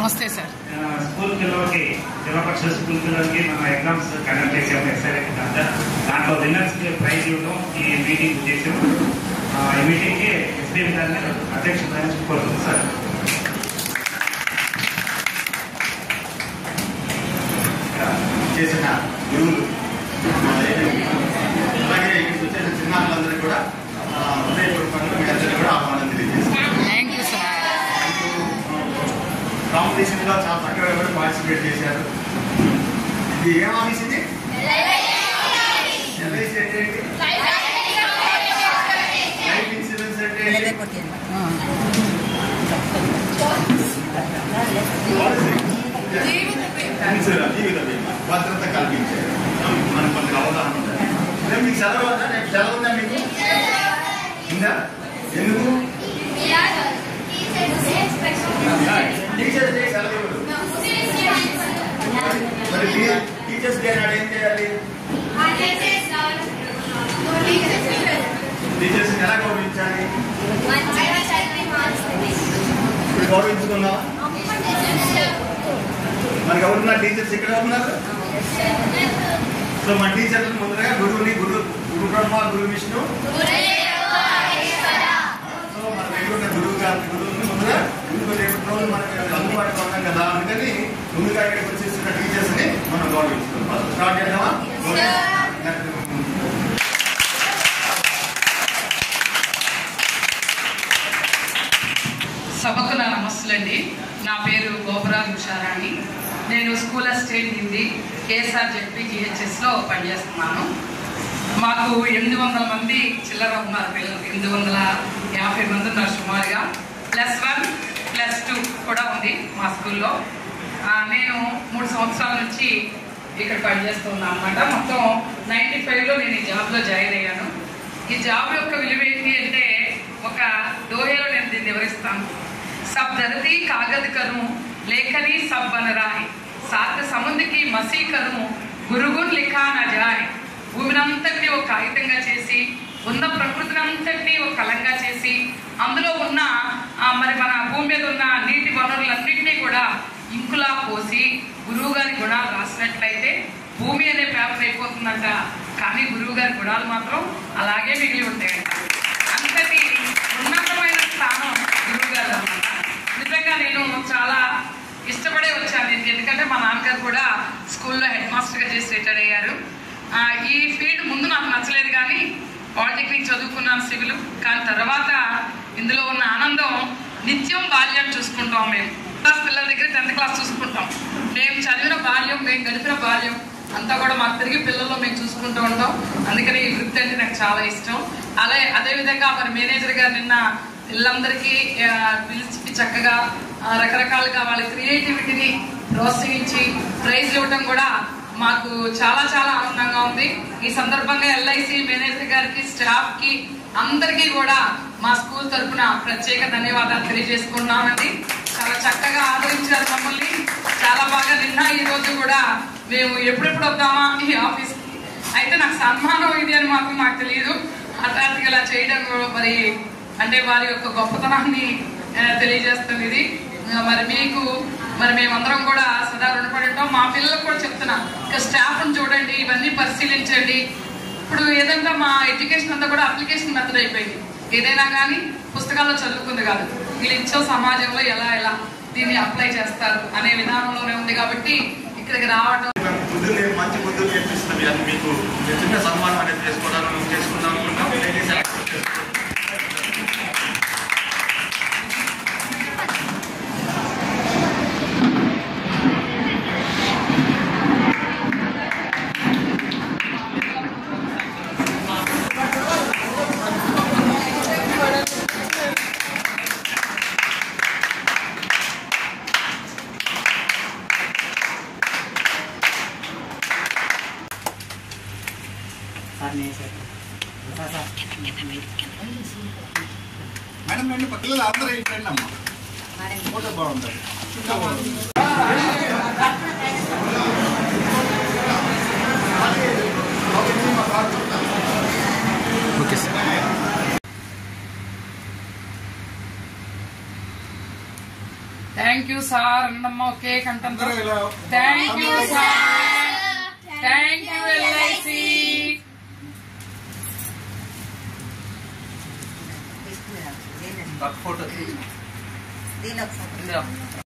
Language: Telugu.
నమస్తే సార్. స్కూల్ పిల్లలకి జిల్లా పరిషత్ స్కూల్ పిల్లలకి మనం ఎగ్జామ్స్ కండక్ట్ చేసాము. ఎస్ఐ దాంట్లో విన్నర్స్కి ప్రైజ్ ఇవ్వడం ఈ మీటింగ్ చేసాము. ఈ మీటింగ్కి ఎస్పీఎం గారిని అధ్యక్షత కోరుతుంది సార్. చేసిన గురువులు అలాగే ఇక్కడికి వచ్చేసిన చిన్నారులందరికీ కూడా హృదయపూర్వకంగా మీ అందరికీ కూడా ఆహ్వానం తెలియజేస్తాను. Thank you sir. కాంపిటీషన్లో చాలా చక్కగా కూడా పార్టిసిపేట్ చేశారు. ఇది ఏం ఆఫీస్ ఇది? ఎల్ఐసి అంటే ఏంటి? లైఫ్ ఇన్సూరెన్స్ అంటే ఏంటి? జీవిత బీమా భద్రత కల్పించారు. మనకు కొంత అవగాహన ఉంటుంది. రేపు మీకు సెలవు ఉందా? రేపు సెలవు ఉందా మీకు? ఉందా? ఎందుకు? టీచర్స్ డే సెలవు ఇవ్వరు. మరి టీచర్స్ డే నాడు ఏం చేయాలి? టీచర్స్ ఎలా గౌరవించాలి? ఇప్పుడు గౌరవించుకున్నావా? మనకి ఎవరున్నారు టీచర్స్? ఇక్కడ ఉన్నారు. సో మన టీచర్లు ముందుగా గురువుని గురు బ్రహ్మ గురు విష్ణు, సో మన దగ్గర గురువు గురువుని ముందుగా రేపు రోజు మనకి అందుబాటులో ఉన్నాం కదా, అందుకని ముందుగా ఇక్కడికి వచ్చేసిన టీచర్స్ ని మనం గౌరవించుకుంటాం. స్టార్ట్ చేద్దామా? సభకు నా నమస్తులండి. నా పేరు గోపురాజ్ ఉషారాణి. నేను school assistant Hindi KSR ZP జిహెచ్ఎస్లో పనిచేస్తున్నాను. మాకు 800 మంది చిల్లర ఉన్నారు పిల్లలు. 850 మంది ఉన్నారు సుమారుగా. +1 +2 కూడా ఉంది మా స్కూల్లో. నేను 3 సంవత్సరాల నుంచి ఇక్కడ పనిచేస్తున్నాను అనమాట. మొత్తం 95లో నేను ఈ జాబ్లో జాయిన్ అయ్యాను. ఈ జాబ్ యొక్క విలువ ఏంటి అంటే, ఒక దోహేలో నేను దీన్ని వివరిస్తాను. सब धरती कागज करूं लेखनी सब बन राहे सात समुद्र की मसी करूं गुरुगुण लिखा न जाए. భూమినంతటిని ఒక కాగితంగా చేసి, ఉన్న ప్రకృతినంతటిని ఒక కలంగా చేసి, అందులో ఉన్న మరి మన భూమి మీద ఉన్న నీటి వనరులన్నింటినీ కూడా ఇంకులా పోసి గురువు గారి గుణాలు రాసినట్లయితే భూమి అనే పేపర్ అయిపోతుందంట. కానీ గురువు గారి గుణాలు మాత్రం అలాగే మిగిలి ఉంటాయంట. అంతటి ఉన్నతమైన స్థానం గురువు గారు అన్నమాట. నిజంగా నేను చాలా ఇష్టపడే వచ్చాను. ఎందుకంటే మా నాన్నగారు కూడా స్కూల్లో హెడ్ మాస్టర్గా చేసి రిటైర్ అయ్యారు. ఈ ఫీల్డ్ ముందు నాకు నచ్చలేదు, కానీ పాలిటెక్నిక్ చదువుకున్నాను సివిల్. కానీ తర్వాత ఇందులో ఉన్న ఆనందం, నిత్యం బాల్యం చూసుకుంటాం మేము. క్లాస్ పిల్లల దగ్గర 10th క్లాస్ చూసుకుంటాం. మేము చదివిన బాల్యం, మేము గడిపిన బాల్యం అంతా కూడా మాకు తిరిగి పిల్లల్లో మేము చూసుకుంటూ ఉంటాం. అందుకని ఈ వృత్తి అంటే నాకు చాలా ఇష్టం. అదేవిధంగా మరి మేనేజర్ గారు నిన్న పిల్లలందరికీ పిలిచి చక్కగా రకరకాలుగా వాళ్ళ క్రియేటివిటీని ప్రోత్సహించి ప్రైజ్ ఇవ్వడం కూడా మాకు చాలా చాలా ఆనందంగా ఉంది. ఈ సందర్భంగా ఎల్ఐసి మేనేజర్ గారికి, స్టాఫ్ కి, అందరికీ కూడా మా స్కూల్ తరఫున ప్రత్యేక ధన్యవాదాలు తెలియజేసుకున్నామండి. చాలా చక్కగా ఆదరించారు మమ్మల్ని. చాలా బాగా నిన్న ఈ రోజు కూడా మేము ఎప్పుడెప్పుడు వద్దామా ఈ ఆఫీస్కి. అయితే నాకు సన్మానం ఇది అని మాత్రం నాకు తెలియదు. హఠాత్తుగా ఇలా చేయడం మరి అంటే వారి యొక్క గొప్పతనాన్ని తెలియజేస్తుంది ఇది. మరి మీకు మరి మేమందరం కూడా సదా రుణపడి ఉంటాం. మా పిల్లలకు కూడా చెప్తున్నా, ఇక స్టాఫ్ను చూడండి, ఇవన్నీ పరిశీలించండి. ఇప్పుడు ఏదంటే మా ఎడ్యుకేషన్ అంతా కూడా అప్లికేషన్ మెథడ్ అయిపోయింది. ఏదైనా కానీ పుస్తకాల్లో చదువుకుంది కాదు, వీళ్ళు ఇచ్చే సమాజంలో ఎలా దీన్ని అప్లై చేస్తారు అనే విధానంలోనే ఉంది. కాబట్టి ఇక్కడికి రావడం, మంచి బుద్ధులు నేర్పిస్తుంది. అది మీకు చిన్న సన్మానం అనేది చేసుకుందాం అనుకున్నాం. మేడం రండి, పక్కన అందరూ ఏంటండి అమ్మ ఫోటో బాగుంటుంది. Okay sir. Thank you sir Annamma ఒకే కంటంతో thank you sir, thank you LIC. Photo